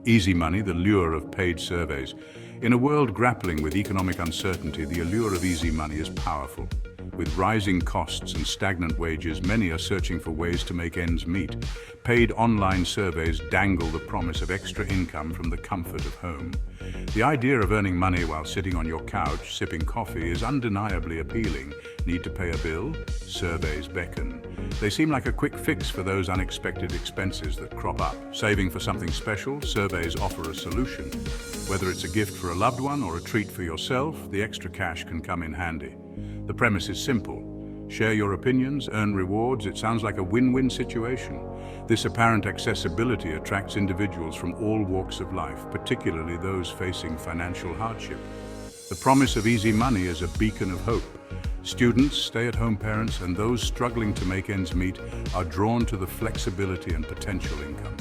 Easy money, the lure of paid surveys. In a world grappling with economic uncertainty, the allure of easy money is powerful. With rising costs and stagnant wages, many are searching for ways to make ends meet. Paid online surveys dangle the promise of extra income from the comfort of home. The idea of earning money while sitting on your couch, sipping coffee, is undeniably appealing. Need to pay a bill? Surveys beckon. They seem like a quick fix for those unexpected expenses that crop up. Saving for something special? Surveys offer a solution. Whether it's a gift for a loved one or a treat for yourself, the extra cash can come in handy. The premise is simple. Share your opinions, earn rewards. It sounds like a win-win situation. This apparent accessibility attracts individuals from all walks of life, particularly those facing financial hardship. The promise of easy money is a beacon of hope. Students, stay-at-home parents, and those struggling to make ends meet are drawn to the flexibility and potential income.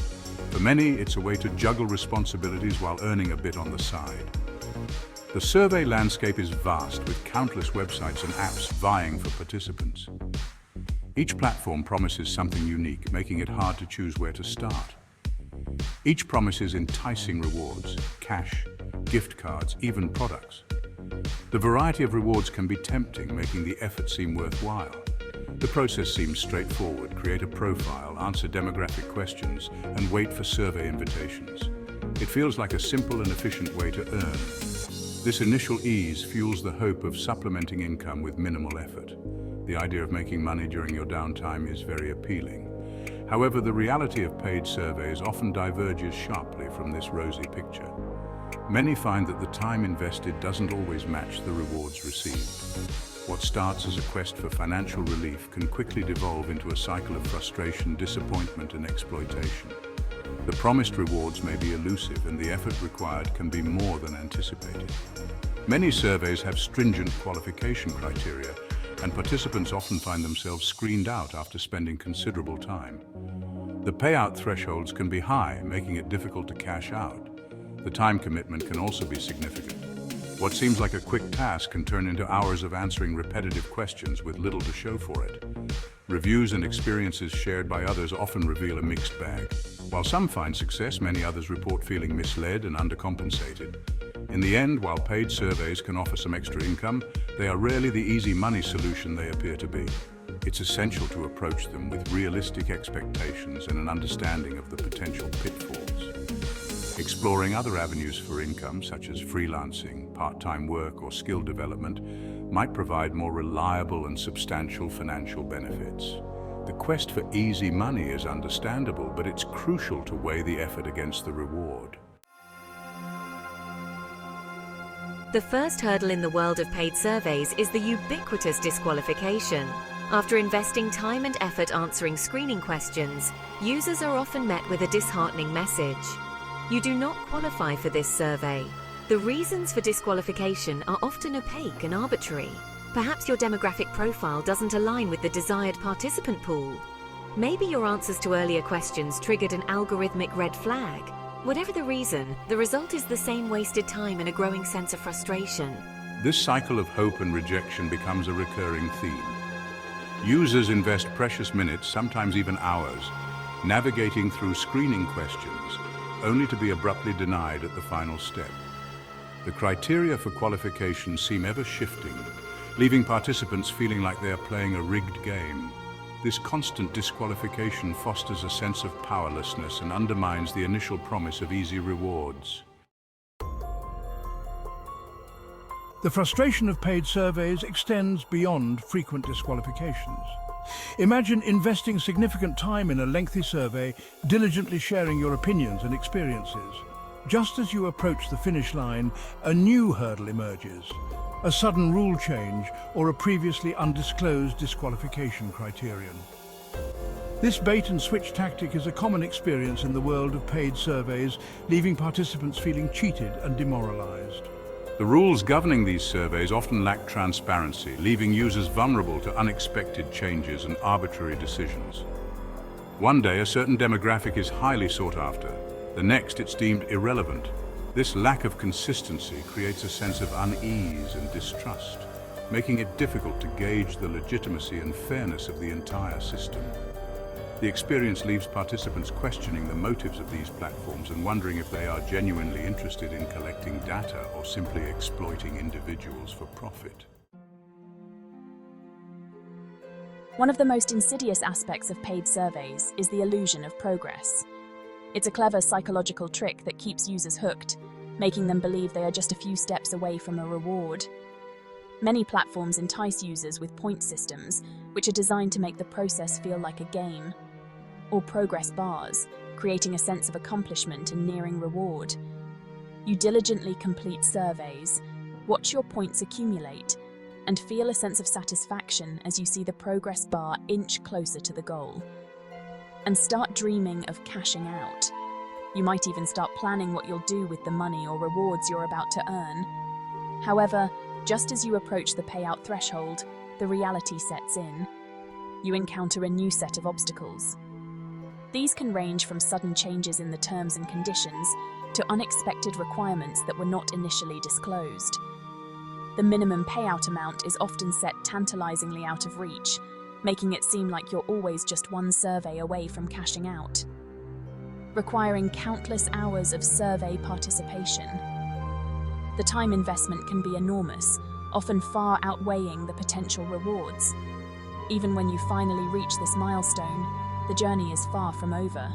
For many, it's a way to juggle responsibilities while earning a bit on the side. The survey landscape is vast, with countless websites and apps vying for participants. Each platform promises something unique, making it hard to choose where to start. Each promises enticing rewards, cash, gift cards, even products. The variety of rewards can be tempting, making the effort seem worthwhile. The process seems straightforward. Create a profile, answer demographic questions, and wait for survey invitations. It feels like a simple and efficient way to earn. This initial ease fuels the hope of supplementing income with minimal effort. The idea of making money during your downtime is very appealing. However, the reality of paid surveys often diverges sharply from this rosy picture. Many find that the time invested doesn't always match the rewards received. What starts as a quest for financial relief can quickly devolve into a cycle of frustration, disappointment, and exploitation. The promised rewards may be elusive, and the effort required can be more than anticipated. Many surveys have stringent qualification criteria, and participants often find themselves screened out after spending considerable time. The payout thresholds can be high, making it difficult to cash out. The time commitment can also be significant. What seems like a quick task can turn into hours of answering repetitive questions with little to show for it. Reviews and experiences shared by others often reveal a mixed bag. While some find success, many others report feeling misled and undercompensated. In the end, while paid surveys can offer some extra income, they are rarely the easy money solution they appear to be. It's essential to approach them with realistic expectations and an understanding of the potential pitfalls. Exploring other avenues for income, such as freelancing, part-time work, or skill development, might provide more reliable and substantial financial benefits. The quest for easy money is understandable, but it's crucial to weigh the effort against the reward. The first hurdle in the world of paid surveys is the ubiquitous disqualification. After investing time and effort answering screening questions, users are often met with a disheartening message. You do not qualify for this survey. The reasons for disqualification are often opaque and arbitrary. Perhaps your demographic profile doesn't align with the desired participant pool. Maybe your answers to earlier questions triggered an algorithmic red flag. Whatever the reason, the result is the same wasted time and a growing sense of frustration. This cycle of hope and rejection becomes a recurring theme. Users invest precious minutes, sometimes even hours, navigating through screening questions, only to be abruptly denied at the final step. The criteria for qualification seem ever shifting, leaving participants feeling like they are playing a rigged game. This constant disqualification fosters a sense of powerlessness and undermines the initial promise of easy rewards. The frustration of paid surveys extends beyond frequent disqualifications. Imagine investing significant time in a lengthy survey, diligently sharing your opinions and experiences. Just as you approach the finish line, a new hurdle emerges. A sudden rule change or a previously undisclosed disqualification criterion. This bait-and-switch tactic is a common experience in the world of paid surveys, leaving participants feeling cheated and demoralized. The rules governing these surveys often lack transparency, leaving users vulnerable to unexpected changes and arbitrary decisions. One day, a certain demographic is highly sought after. The next, it's deemed irrelevant. This lack of consistency creates a sense of unease and distrust, making it difficult to gauge the legitimacy and fairness of the entire system. The experience leaves participants questioning the motives of these platforms and wondering if they are genuinely interested in collecting data or simply exploiting individuals for profit. One of the most insidious aspects of paid surveys is the illusion of progress. It's a clever psychological trick that keeps users hooked, making them believe they are just a few steps away from a reward. Many platforms entice users with point systems, which are designed to make the process feel like a game, or progress bars, creating a sense of accomplishment and nearing reward. You diligently complete surveys, watch your points accumulate, and feel a sense of satisfaction as you see the progress bar inch closer to the goal. And start dreaming of cashing out. You might even start planning what you'll do with the money or rewards you're about to earn. However, just as you approach the payout threshold, the reality sets in. You encounter a new set of obstacles. These can range from sudden changes in the terms and conditions to unexpected requirements that were not initially disclosed. The minimum payout amount is often set tantalizingly out of reach, making it seem like you're always just one survey away from cashing out, requiring countless hours of survey participation. The time investment can be enormous, often far outweighing the potential rewards. Even when you finally reach this milestone, the journey is far from over.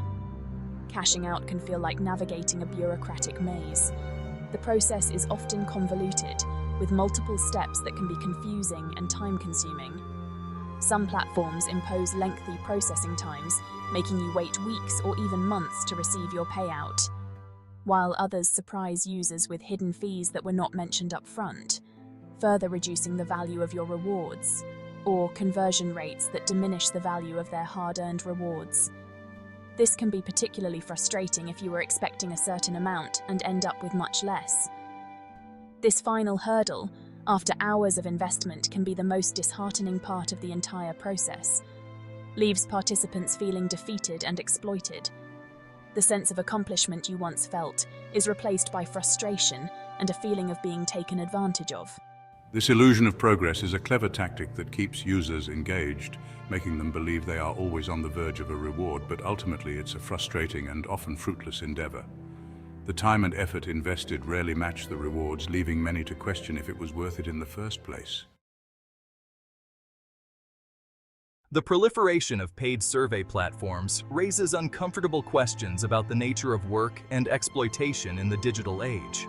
Cashing out can feel like navigating a bureaucratic maze. The process is often convoluted, with multiple steps that can be confusing and time-consuming. Some platforms impose lengthy processing times, making you wait weeks or even months to receive your payout, while others surprise users with hidden fees that were not mentioned up front, further reducing the value of your rewards, or conversion rates that diminish the value of their hard-earned rewards. This can be particularly frustrating if you were expecting a certain amount and end up with much less. This final hurdle, after hours of investment, can be the most disheartening part of the entire process, leaves participants feeling defeated and exploited. The sense of accomplishment you once felt is replaced by frustration and a feeling of being taken advantage of. This illusion of progress is a clever tactic that keeps users engaged, making them believe they are always on the verge of a reward, but ultimately it's a frustrating and often fruitless endeavor. The time and effort invested rarely match the rewards, leaving many to question if it was worth it in the first place. The proliferation of paid survey platforms raises uncomfortable questions about the nature of work and exploitation in the digital age.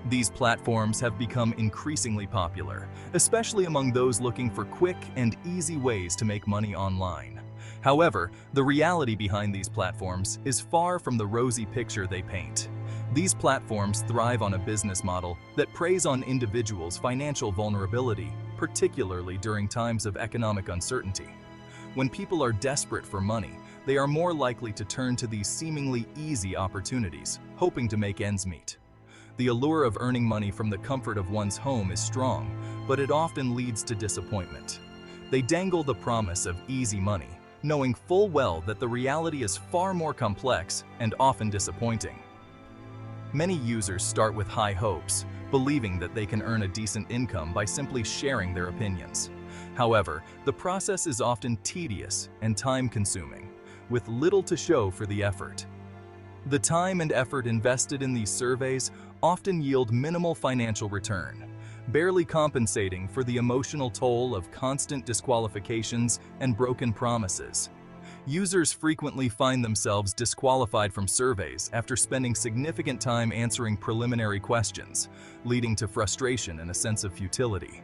These platforms have become increasingly popular, especially among those looking for quick and easy ways to make money online. However, the reality behind these platforms is far from the rosy picture they paint. These platforms thrive on a business model that preys on individuals' financial vulnerability, particularly during times of economic uncertainty. When people are desperate for money, they are more likely to turn to these seemingly easy opportunities, hoping to make ends meet. The allure of earning money from the comfort of one's home is strong, but it often leads to disappointment. They dangle the promise of easy money, knowing full well that the reality is far more complex and often disappointing. Many users start with high hopes, believing that they can earn a decent income by simply sharing their opinions. However, the process is often tedious and time-consuming, with little to show for the effort. The time and effort invested in these surveys often yield minimal financial return, barely compensating for the emotional toll of constant disqualifications and broken promises. Users frequently find themselves disqualified from surveys after spending significant time answering preliminary questions, leading to frustration and a sense of futility.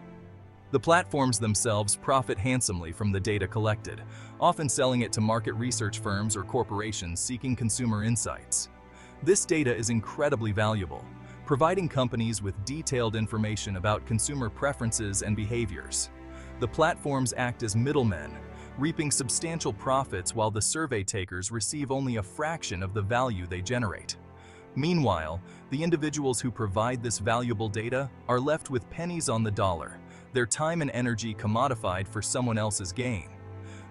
The platforms themselves profit handsomely from the data collected, often selling it to market research firms or corporations seeking consumer insights. This data is incredibly valuable, providing companies with detailed information about consumer preferences and behaviors. The platforms act as middlemen, reaping substantial profits while the survey takers receive only a fraction of the value they generate. Meanwhile, the individuals who provide this valuable data are left with pennies on the dollar, their time and energy commodified for someone else's gain.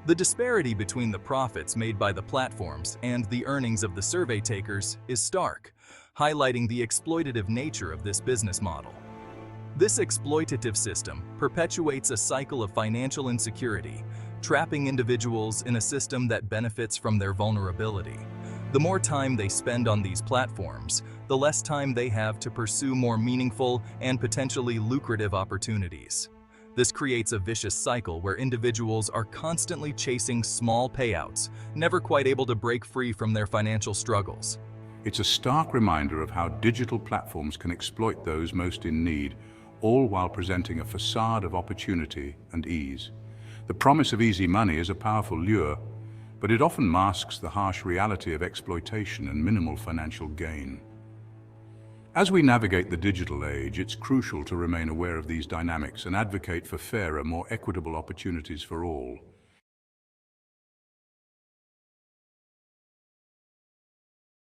The disparity between the profits made by the platforms and the earnings of the survey takers is stark, highlighting the exploitative nature of this business model. This exploitative system perpetuates a cycle of financial insecurity, trapping individuals in a system that benefits from their vulnerability. The more time they spend on these platforms, the less time they have to pursue more meaningful and potentially lucrative opportunities. This creates a vicious cycle where individuals are constantly chasing small payouts, never quite able to break free from their financial struggles. It's a stark reminder of how digital platforms can exploit those most in need, all while presenting a facade of opportunity and ease. The promise of easy money is a powerful lure, but it often masks the harsh reality of exploitation and minimal financial gain. As we navigate the digital age, it's crucial to remain aware of these dynamics and advocate for fairer, more equitable opportunities for all.